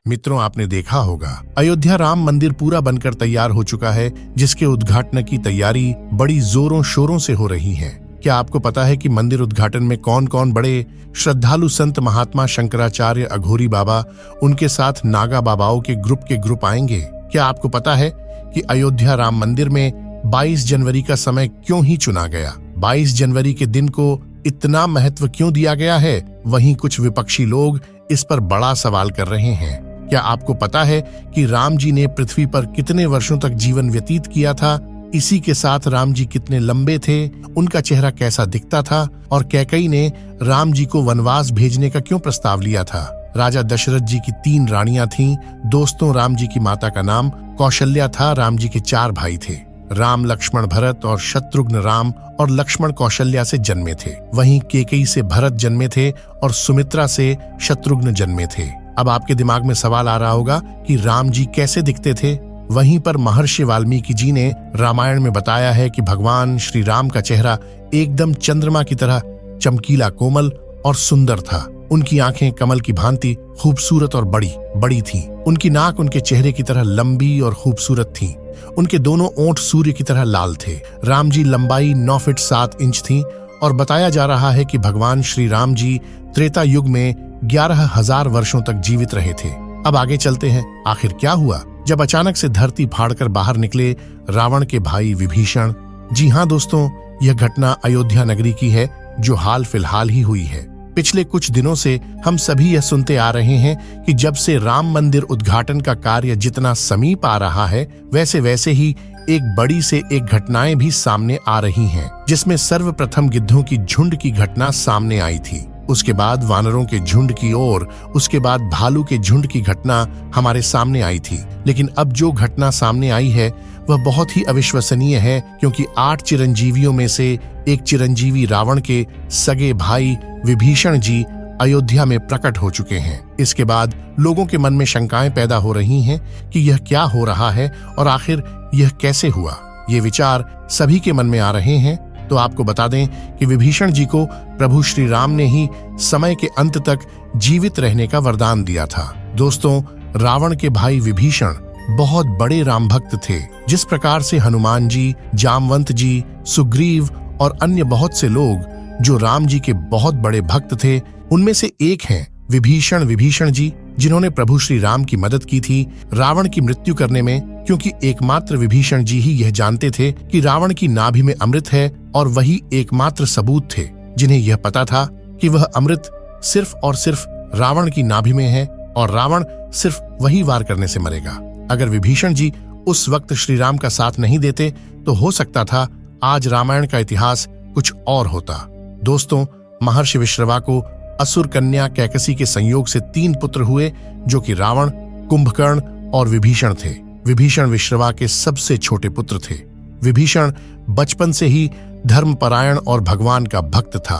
मित्रों, आपने देखा होगा अयोध्या राम मंदिर पूरा बनकर तैयार हो चुका है, जिसके उद्घाटन की तैयारी बड़ी जोरों शोरों से हो रही है। क्या आपको पता है कि मंदिर उद्घाटन में कौन कौन बड़े श्रद्धालु संत महात्मा शंकराचार्य, अघोरी बाबा, उनके साथ नागा बाबाओं के ग्रुप आएंगे? क्या आपको पता है कि अयोध्या राम मंदिर में 22 जनवरी का समय क्यों ही चुना गया? 22 जनवरी के दिन को इतना महत्व क्यों दिया गया है? वहीं कुछ विपक्षी लोग इस पर बड़ा सवाल कर रहे हैं। क्या आपको पता है कि राम जी ने पृथ्वी पर कितने वर्षों तक जीवन व्यतीत किया था? इसी के साथ राम जी कितने लंबे थे, उनका चेहरा कैसा दिखता था, और कैकेयी ने राम जी को वनवास भेजने का क्यों प्रस्ताव लिया था? राजा दशरथ जी की 3 रानियां थीं। दोस्तों, राम जी की माता का नाम कौशल्या था। राम जी के 4 भाई थे, राम, लक्ष्मण, भरत और शत्रुघ्न। राम और लक्ष्मण कौशल्या से जन्मे थे। वहीं कैकेयी से भरत जन्मे थे और सुमित्रा से शत्रुघ्न जन्मे थे। अब आपके दिमाग में सवाल आ रहा होगा कि राम जी कैसे दिखते थे? वहीं पर महर्षि वाल्मीकि जी ने रामायण में बताया है कि भगवान श्री राम का चेहरा एकदम चंद्रमा की तरह चमकीला, कोमल और सुंदर था। उनकी आंखें कमल की भांति खूबसूरत और बड़ी थीं। उनकी नाक उनके चेहरे की तरह लंबी और खूबसूरत थी। उनके दोनों ओंठ सूर्य की तरह लाल थे। राम जी लंबाई 9 फीट 7 इंच थी और बताया जा रहा है कि भगवान श्री राम जी त्रेता युग में 11,000 वर्षों तक जीवित रहे थे। अब आगे चलते हैं, आखिर क्या हुआ जब अचानक से धरती फाड़कर बाहर निकले रावण के भाई विभीषण। जी हाँ दोस्तों, यह घटना अयोध्या नगरी की है, जो हाल फिलहाल ही हुई है। पिछले कुछ दिनों से हम सभी यह सुनते आ रहे हैं कि जब से राम मंदिर उद्घाटन का कार्य जितना समीप आ रहा है, वैसे ही एक बड़ी से एक घटनाएं भी सामने आ रही हैं, जिसमें सर्वप्रथम गिद्धों की झुंड की घटना सामने आई थी। उसके बाद वानरों के झुंड की ओर, उसके बाद भालू के झुंड की घटना हमारे सामने आई थी। लेकिन अब जो घटना सामने आई है वह बहुत ही अविश्वसनीय है, क्योंकि 8 चिरंजीवियों में से एक चिरंजीवी रावण के सगे भाई विभीषण जी अयोध्या में प्रकट हो चुके हैं। इसके बाद लोगों के मन में शंकाएं पैदा हो रही हैं कि यह क्या हो रहा है और आखिर यह कैसे हुआ। ये विचार सभी के मन में आ रहे हैं। तो आपको बता दें कि विभीषण जी को प्रभु श्री राम ने ही समय के अंत तक जीवित रहने का वरदान दिया था। दोस्तों, रावण के भाई विभीषण बहुत बड़े राम भक्त थे। जिस प्रकार से हनुमान जी, जामवंत जी, सुग्रीव और अन्य बहुत से लोग जो राम जी के बहुत बड़े भक्त थे, उनमें से एक हैं विभीषण जी, जिन्होंने प्रभु श्री राम की मदद की थी रावण की मृत्यु करने में, क्योंकि एकमात्र विभीषण जी ही यह जानते थे कि रावण की नाभि में अमृत है, और वही एकमात्र सबूत थे जिन्हें यह पता था कि वह अमृत सिर्फ और सिर्फ रावण की नाभि में है और रावण सिर्फ वही वार करने से मरेगा। अगर विभीषण जी उस वक्त श्री राम का साथ नहीं देते तो हो सकता था आज रामायण का इतिहास कुछ और होता। दोस्तों, महर्षि विश्रवा को असुर कन्या कैकसी के संयोग से 3 पुत्र हुए, जो कि रावण, कुंभकर्ण और विभीषण थे। विभीषण विश्रवा के सबसे छोटे पुत्र थे। विभीषण बचपन से ही धर्मपरायण और भगवान का भक्त था।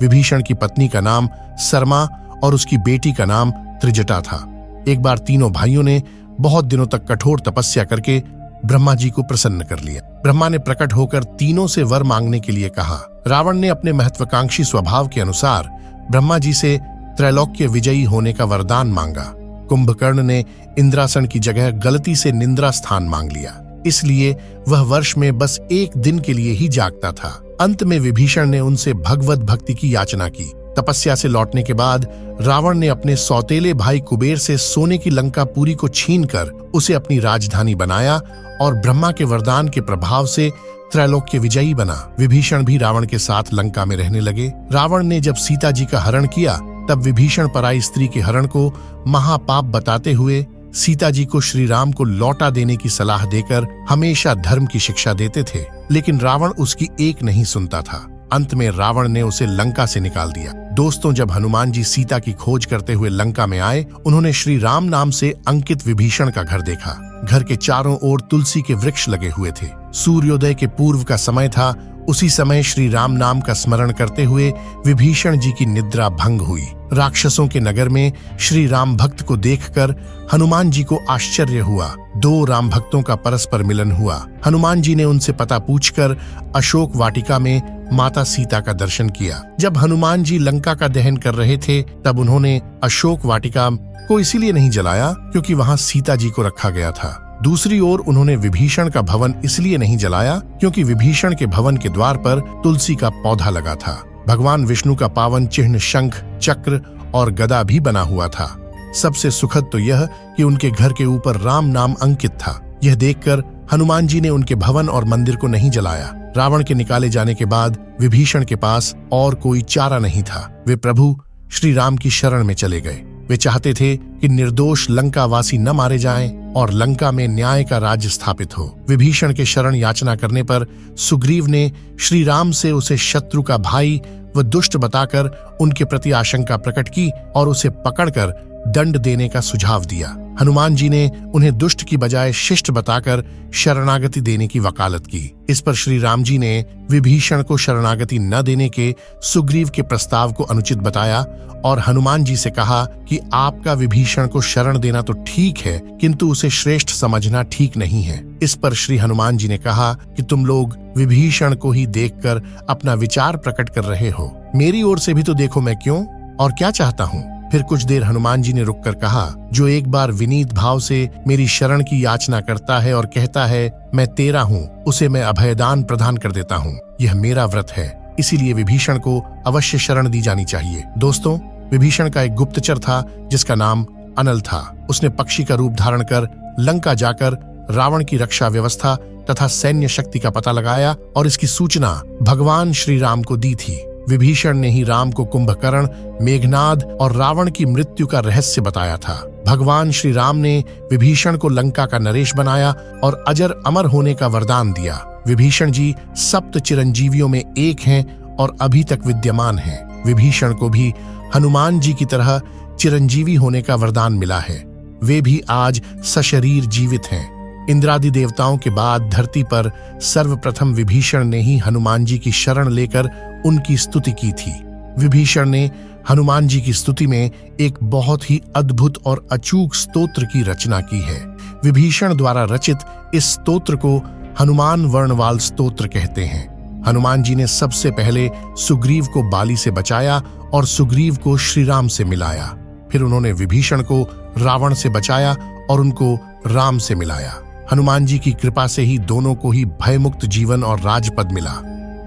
विभीषण की पत्नी का नाम सरमा और उसकी बेटी का नाम त्रिजटा था। एक बार तीनों भाइयों ने बहुत दिनों तक कठोर तपस्या करके ब्रह्मा जी को प्रसन्न कर लिया। ब्रह्मा ने प्रकट होकर तीनों से वर मांगने के लिए कहा। रावण ने अपने महत्वाकांक्षी स्वभाव के अनुसार ब्रह्मा जी से त्रैलोक्य विजयी होने का वरदान मांगा। कुंभकर्ण ने इंद्रासन की जगह गलती से निंद्रा स्थान मांग लिया, इसलिए वह वर्ष में बस 1 दिन के लिए ही जागता था। अंत में विभीषण ने उनसे भगवत भक्ति की याचना की। तपस्या से लौटने के बाद रावण ने अपने सौतेले भाई कुबेर से सोने की लंकापुरी को छीनकर उसे अपनी राजधानी बनाया और ब्रह्मा के वरदान के प्रभाव से त्रैलोक्य विजयी बना। विभीषण भी रावण के साथ लंका में रहने लगे। रावण ने जब सीता जी का हरण किया, तब विभीषण पराई स्त्री के हरण को महापाप बताते हुए सीता जी को श्री राम को लौटा देने की सलाह देकर हमेशा धर्म की शिक्षा देते थे, लेकिन रावण उसकी एक नहीं सुनता था। अंत में रावण ने उसे लंका से निकाल दिया। दोस्तों, जब हनुमान जी सीता की खोज करते हुए लंका में आए, उन्होंने श्री राम नाम से अंकित विभीषण का घर देखा। घर के चारों ओर तुलसी के वृक्ष लगे हुए थे। सूर्योदय के पूर्व का समय था। उसी समय श्री राम नाम का स्मरण करते हुए विभीषण जी की निद्रा भंग हुई। राक्षसों के नगर में श्री राम भक्त को देखकर हनुमान जी को आश्चर्य हुआ। 2 राम भक्तों का परस्पर मिलन हुआ। हनुमान जी ने उनसे पता पूछकर अशोक वाटिका में माता सीता का दर्शन किया। जब हनुमान जी लंका का दहन कर रहे थे तब उन्होंने अशोक वाटिका को इसीलिए नहीं जलाया क्योंकि वहां सीता जी को रखा गया था। दूसरी ओर उन्होंने विभीषण का भवन इसलिए नहीं जलाया क्योंकि विभीषण के भवन के द्वार पर तुलसी का पौधा लगा था। भगवान विष्णु का पावन चिन्ह शंख, चक्र और गदा भी बना हुआ था। सबसे सुखद तो यह कि उनके घर के ऊपर राम नाम अंकित था। यह देखकर हनुमान जी ने उनके भवन और मंदिर को नहीं जलाया। रावण के निकाले जाने के बाद विभीषण के पास और कोई चारा नहीं था। वे प्रभु श्री राम की शरण में चले गए। वे चाहते थे कि निर्दोष लंकावासी न मारे जाएं और लंका में न्याय का राज्य स्थापित हो। विभीषण के शरण याचना करने पर सुग्रीव ने श्री राम से उसे शत्रु का भाई व दुष्ट बताकर उनके प्रति आशंका प्रकट की और उसे पकड़कर दंड देने का सुझाव दिया। हनुमान जी ने उन्हें दुष्ट की बजाय शिष्ट बताकर शरणागति देने की वकालत की। इस पर श्री राम जी ने विभीषण को शरणागति न देने के सुग्रीव के प्रस्ताव को अनुचित बताया और हनुमान जी से कहा कि आपका विभीषण को शरण देना तो ठीक है किंतु उसे श्रेष्ठ समझना ठीक नहीं है। इस पर श्री हनुमान जी ने कहा कि तुम लोग विभीषण को ही देखकर अपना विचार प्रकट कर रहे हो, मेरी ओर से भी तो देखो मैं क्यों और क्या चाहता हूँ। फिर कुछ देर हनुमान जी ने रुककर कहा, जो एक बार विनीत भाव से मेरी शरण की याचना करता है और कहता है मैं तेरा हूँ, उसे मैं अभयदान प्रदान कर देता हूँ। यह मेरा व्रत है, इसीलिए विभीषण को अवश्य शरण दी जानी चाहिए। दोस्तों, विभीषण का एक गुप्तचर था जिसका नाम अनल था। उसने पक्षी का रूप धारण कर लंका जाकर रावण की रक्षा व्यवस्था तथा सैन्य शक्ति का पता लगाया और इसकी सूचना भगवान श्री राम को दी थी। विभीषण ने ही राम को कुंभकर्ण, मेघनाद और रावण की मृत्यु का रहस्य बताया था। भगवान श्री राम ने विभीषण को लंका का नरेश बनाया और अजर अमर होने का वरदान दिया। विभीषण जी सप्त चिरंजीवियों में एक हैं और अभी तक विद्यमान हैं। विभीषण को भी हनुमान जी की तरह चिरंजीवी होने का वरदान मिला है। वे भी आज सशरीर जीवित हैं। इंद्रादि देवताओं के बाद धरती पर सर्वप्रथम विभीषण ने ही हनुमान जी की शरण लेकर उनकी स्तुति की थी। विभीषण ने हनुमान जी की स्तुति में एक बहुत ही अद्भुत और अचूक स्तोत्र की रचना की है। विभीषण द्वारा रचित इस स्तोत्र को हनुमान वर्णवाल स्तोत्र कहते हैं। हनुमान जी ने सबसे पहले सुग्रीव को बाली से बचाया और सुग्रीव को श्री राम से मिलाया। फिर उन्होंने विभीषण को रावण से बचाया और उनको राम से मिलाया। हनुमान जी की कृपा से ही दोनों को ही भयमुक्त जीवन और राजपद मिला।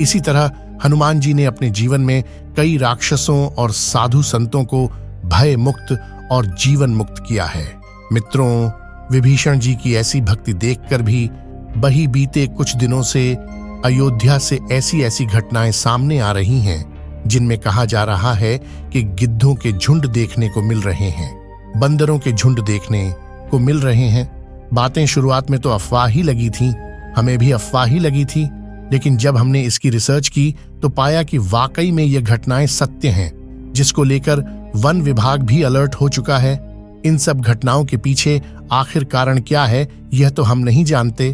इसी तरह हनुमान जी ने अपने जीवन में कई राक्षसों और साधु संतों को भय मुक्त और जीवन मुक्त किया है। मित्रों, विभीषण जी की ऐसी भक्ति देखकर भी बही बीते कुछ दिनों से अयोध्या से ऐसी घटनाएं सामने आ रही हैं जिनमें कहा जा रहा है कि गिद्धों के झुंड देखने को मिल रहे हैं, बंदरों के झुंड देखने को मिल रहे हैं। बातें शुरुआत में तो अफवाह ही लगी थी, हमें भी अफवाह ही लगी थी, लेकिन जब हमने इसकी रिसर्च की तो पाया कि वाकई में ये घटनाएं सत्य हैं, जिसको लेकर वन विभाग भी अलर्ट हो चुका है। इन सब घटनाओं के पीछे आखिर कारण क्या है यह तो हम नहीं जानते।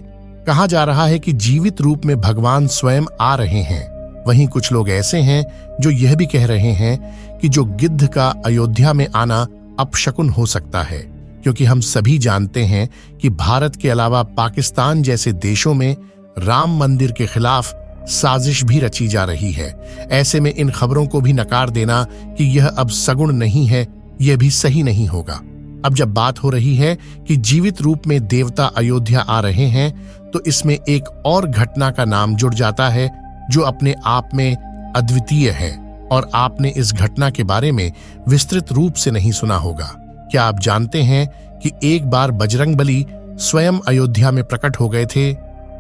कहा जा रहा है कि जीवित रूप में भगवान स्वयं आ रहे हैं। वहीं कुछ लोग ऐसे हैं जो यह भी कह रहे हैं कि जो गिद्ध का अयोध्या में आना अपशकुन हो सकता है, क्योंकि हम सभी जानते हैं कि भारत के अलावा पाकिस्तान जैसे देशों में राम मंदिर के खिलाफ साजिश भी रची जा रही है। ऐसे में इन खबरों को भी नकार देना कि यह अब सगुण नहीं है, यह भी सही नहीं होगा। अब जब बात हो रही है कि जीवित रूप में देवता अयोध्या आ रहे हैं, तो इसमें एक और घटना का नाम जुड़ जाता है जो अपने आप में अद्वितीय है और आपने इस घटना के बारे में विस्तृत रूप से नहीं सुना होगा। क्या आप जानते हैं कि एक बार बजरंगबली स्वयं अयोध्या में प्रकट हो गए थे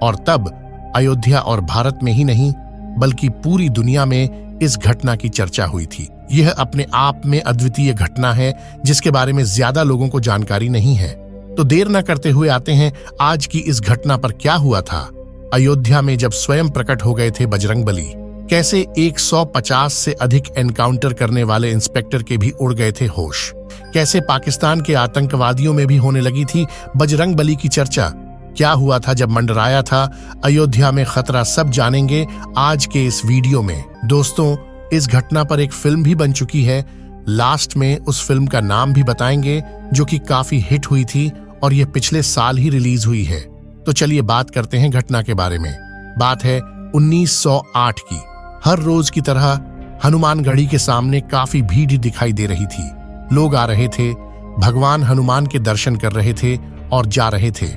और तब अयोध्या और भारत में ही नहीं बल्कि पूरी दुनिया में इस घटना की चर्चा हुई थी। यह अपने आप में अद्वितीय घटना है जिसके बारे में ज्यादा लोगों को जानकारी नहीं है। तो देर न करते हुए आते हैं आज की इस घटना पर। क्या हुआ था अयोध्या में जब स्वयं प्रकट हो गए थे बजरंगबली? कैसे 150 से अधिक एनकाउंटर करने वाले इंस्पेक्टर के भी उड़ गए थे होश? कैसे पाकिस्तान के आतंकवादियों में भी होने लगी थी बजरंगबली की चर्चा? क्या हुआ था जब मंडराया था अयोध्या में खतरा? सब जानेंगे आज के इस वीडियो में। दोस्तों, इस घटना पर एक फिल्म भी बन चुकी है। लास्ट में उस फिल्म का नाम भी बताएंगे जो कि काफी हिट हुई थी और यह पिछले साल ही रिलीज हुई है। तो चलिए बात करते हैं घटना के बारे में। बात है 1908 की। हर रोज की तरह हनुमानगढ़ी के सामने काफी भीड़ दिखाई दे रही थी। लोग आ रहे थे, भगवान हनुमान के दर्शन कर रहे थे और जा रहे थे।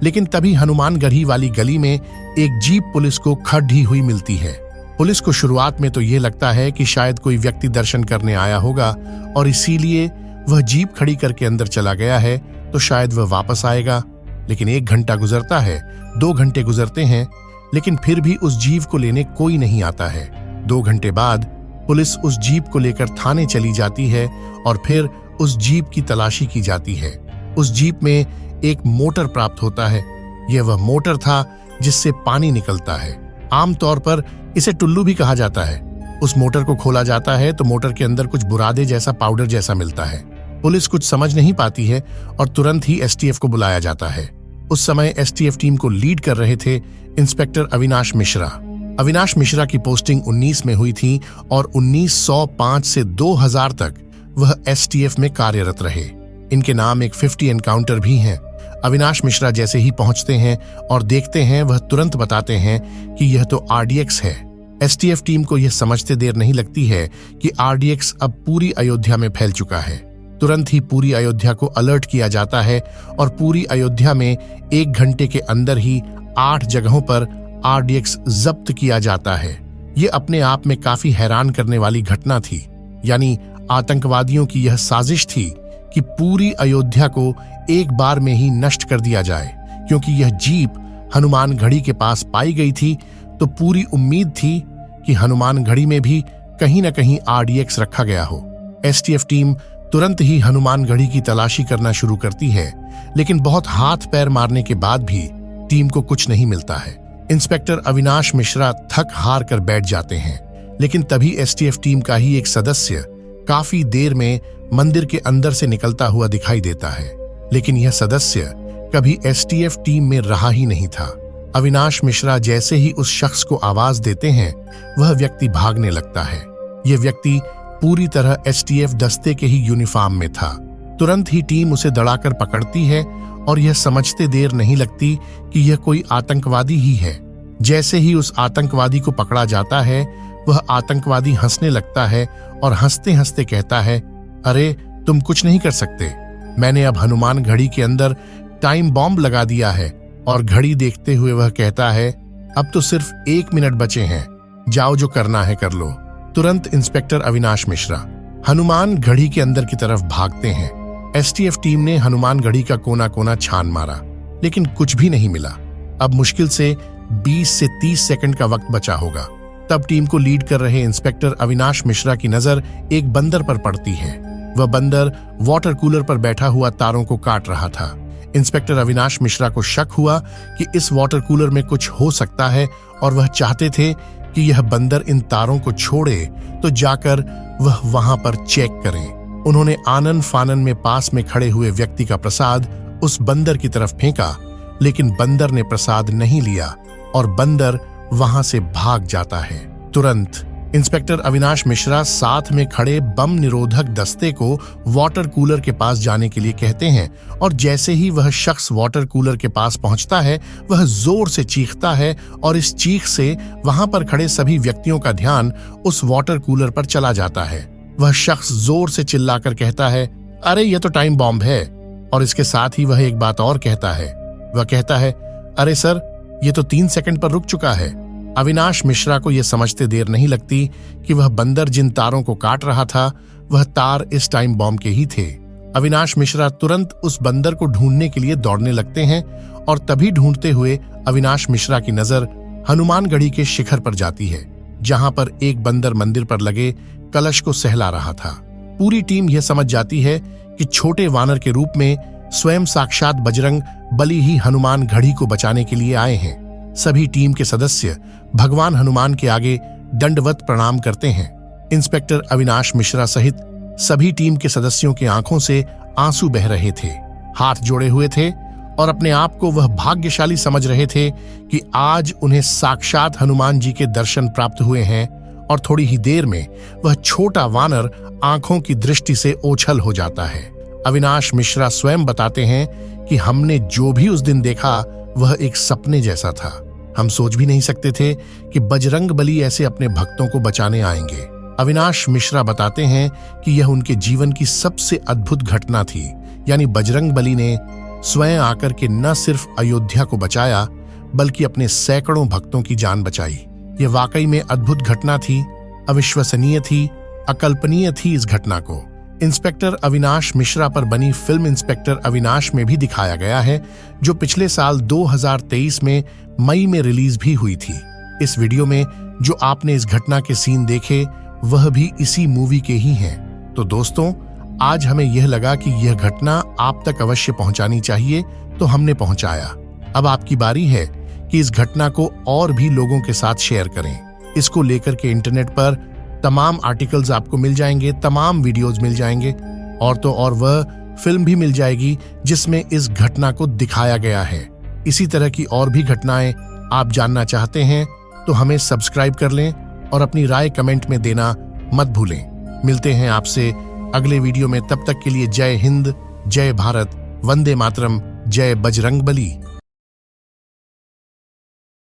लेकिन तभी हनुमानगढ़ी वाली गली में एक जीप पुलिस को खड़ी हुई मिलती है। पुलिस को शुरुआत में तो ये लगता है कि शायद कोई व्यक्ति दर्शन करने आया होगा और इसीलिए वह जीप खड़ी करके अंदर चला गया है, तो शायद वह वापस आएगा। लेकिन 1 घंटा गुजरता है, 2 घंटे गुजरते हैं, लेकिन फिर भी उस जीप को लेने कोई नहीं आता है। 2 घंटे बाद पुलिस उस जीप को लेकर थाने चली जाती है और फिर उस जीप की तलाशी की जाती है। उस जीप में एक मोटर प्राप्त होता है। यह वह मोटर था जिससे पानी निकलता है। आमतौर पर इसे टुल्लू भी कहा जाता है। उस मोटर को खोला जाता है तो मोटर के अंदर कुछ बुरादे जैसा पाउडर जैसा मिलता है। पुलिस कुछ समझ नहीं पाती है और तुरंत ही एसटीएफ को बुलाया जाता है। उस समय एसटीएफ टीम को लीड कर रहे थे इंस्पेक्टर अविनाश मिश्रा। अविनाश मिश्रा की पोस्टिंग 19 में हुई थी और 1905 से 2000 तक वह एसटीएफ में कार्यरत रहे। इनके नाम एक 50 एनकाउंटर भी हैं। अविनाश मिश्रा जैसे ही पहुंचते हैं और देखते हैं, वह तुरंत बताते हैं कि यह तो आरडीएक्स है। एसटीएफ टीम को यह समझते देर नहीं लगती है कि आरडीएक्स अब पूरी अयोध्या में फैल चुका है। तुरंत ही पूरी अयोध्या को अलर्ट किया जाता है और पूरी अयोध्या में 1 घंटे के अंदर ही 8 जगहों पर आरडीएक्स जब्त किया जाता है। ये अपने आप में काफी हैरान करने वाली घटना थी। यानी आतंकवादियों की यह साजिश थी कि पूरी अयोध्या को एक बार में ही नष्ट कर दिया जाए। क्योंकि यह जीप हनुमानगढ़ी के पास पाई गई थी, तो पूरी उम्मीद थी कि हनुमानगढ़ी में भी कहीं न कहीं आरडीएक्स रखा गया हो। एसटीएफ टीम तुरंत ही हनुमानगढ़ी की तलाशी करना शुरू करती है, लेकिन बहुत हाथ पैर मारने के बाद भी टीम को कुछ नहीं मिलता है। इंस्पेक्टर अविनाश मिश्रा थक हार कर बैठ जाते हैं, लेकिन तभी एसटीएफ टीम का ही एक सदस्य काफी देर में मंदिर के अंदर से निकलता हुआ दिखाई देता है। लेकिन यह सदस्य कभी एसटीएफ टीम में रहा ही नहीं था। अविनाश मिश्रा जैसे ही उस शख्स को आवाज देते हैं, वह व्यक्ति भागने लगता है। यह व्यक्ति पूरी तरह एसटीएफ दस्ते के ही यूनिफॉर्म में था। तुरंत ही टीम उसे दड़ाकर पकड़ती है और यह समझते देर नहीं लगती कि यह कोई आतंकवादी ही है। जैसे ही उस आतंकवादी को पकड़ा जाता है, वह आतंकवादी हंसने लगता है और हंसते हंसते कहता है, अरे तुम कुछ नहीं कर सकते, मैंने अब हनुमानगढ़ी के अंदर टाइम बॉम्ब लगा दिया है। और घड़ी देखते हुए वह कहता है, अब तो सिर्फ 1 मिनट बचे हैं, जाओ जो करना है कर लो। तुरंत इंस्पेक्टर अविनाश मिश्रा हनुमानगढ़ी के अंदर की तरफ भागते हैं। एसटीएफ टीम ने हनुमानगढ़ी का कोना कोना छान मारा, लेकिन कुछ भी नहीं मिला। अब मुश्किल से 20 से 30 सेकंड का वक्त बचा होगा। तब टीम को लीड कर रहे इंस्पेक्टर अविनाश मिश्रा की नजर एक बंदर पर पड़ती है। वह बंदर वाटर कूलर पर बैठा हुआ तारों को काट रहा था। इंस्पेक्टर अविनाश मिश्रा को शक हुआ कि इस वाटर कूलर में कुछ हो सकता है और वह चाहते थे कि यह बंदर इन तारों को छोड़े तो जाकर वह वहां पर चेक करें। उन्होंने आनन फानन में पास में खड़े हुए व्यक्ति का प्रसाद उस बंदर की तरफ फेंका, लेकिन बंदर ने प्रसाद नहीं लिया और बंदर वहां से भाग जाता है। तुरंत इंस्पेक्टर अविनाश मिश्रा साथ में खड़े बम निरोधक दस्ते को वाटर कूलर के पास जाने के लिए कहते हैं और जैसे ही वह शख्स वाटर कूलर के पास पहुंचता है, वह जोर से चीखता है और इस चीख से वहां पर खड़े सभी व्यक्तियों का ध्यान उस वाटर कूलर पर चला जाता है। वह शख्स जोर से चिल्लाकर कहता है, अरे यह तो टाइम बॉम्ब है। और इसके साथ ही वह एक बात और कहता है। वह कहता है, अरे सर, ये तो 3 सेकंड पर रुक चुका है। अविनाश मिश्रा को यह समझते देर नहीं लगती कि वह बंदर जिन तारों को काट रहा था, वह तार इस टाइम बॉम्ब के ही थे। अविनाश मिश्रा तुरंत उस बंदर को ढूंढने के लिए दौड़ने लगते हैं और तभी ढूंढते हुए अविनाश मिश्रा की नजर हनुमानगढ़ी के शिखर पर जाती है, जहां पर एक बंदर मंदिर पर लगे कलश को सहला रहा था। पूरी टीम यह समझ जाती है कि छोटे वानर के रूप में स्वयं साक्षात बजरंग बली ही हनुमानगढ़ी को बचाने के लिए आए हैं। सभी टीम के सदस्य भगवान हनुमान के आगे दंडवत प्रणाम करते हैं। इंस्पेक्टर अविनाश मिश्रा सहित सभी टीम के सदस्यों की आंखों से आंसू बह रहे थे, हाथ जोड़े हुए थे और अपने आप को वह भाग्यशाली समझ रहे थे कि आज उन्हें साक्षात हनुमान जी के दर्शन प्राप्त हुए हैं। और थोड़ी ही देर में वह छोटा वानर आंखों की दृष्टि से ओझल हो जाता है। अविनाश मिश्रा स्वयं बताते हैं कि हमने जो भी उस दिन देखा वह एक सपने जैसा था। हम सोच भी नहीं सकते थे कि बजरंग बली ऐसे अपने भक्तों को बचाने आएंगे। अविनाश मिश्रा बताते हैं कि यह उनके जीवन की सबसे अद्भुत घटना थी। यानी बजरंग बली ने स्वयं आकर के न सिर्फ अयोध्या को बचाया बल्कि अपने सैकड़ों भक्तों की जान बचाई। यह वाकई में अद्भुत घटना थी, अविश्वसनीय थी, अकल्पनीय थी। इस घटना को इंस्पेक्टर अविनाश मिश्रा पर बनी फिल्म इंस्पेक्टर अविनाश में भी दिखाया गया है, जो पिछले साल 2023 में मई में रिलीज भी हुई थी। इस वीडियो में जो आपने इस घटना के सीन देखे वह भी इसी मूवी के ही हैं। तो दोस्तों, आज हमें यह लगा कि यह घटना आप तक अवश्य पहुंचानी चाहिए, तो हमने पहुंचाया। अब आपकी बारी है कि इस घटना को और भी लोगों के साथ शेयर करें। इसको लेकर के इंटरनेट पर तमाम आर्टिकल्स आपको मिल जाएंगे, तमाम वीडियोस मिल जाएंगे, और तो और वह फिल्म भी मिल जाएगी जिसमें इस घटना को दिखाया गया है। इसी तरह की और भी घटनाएं आप जानना चाहते हैं तो हमें सब्सक्राइब कर लें और अपनी राय कमेंट में देना मत भूलें। मिलते हैं आपसे अगले वीडियो में, तब तक के लिए जय हिंद, जय भारत, वंदे मातरम, जय बजरंग बली।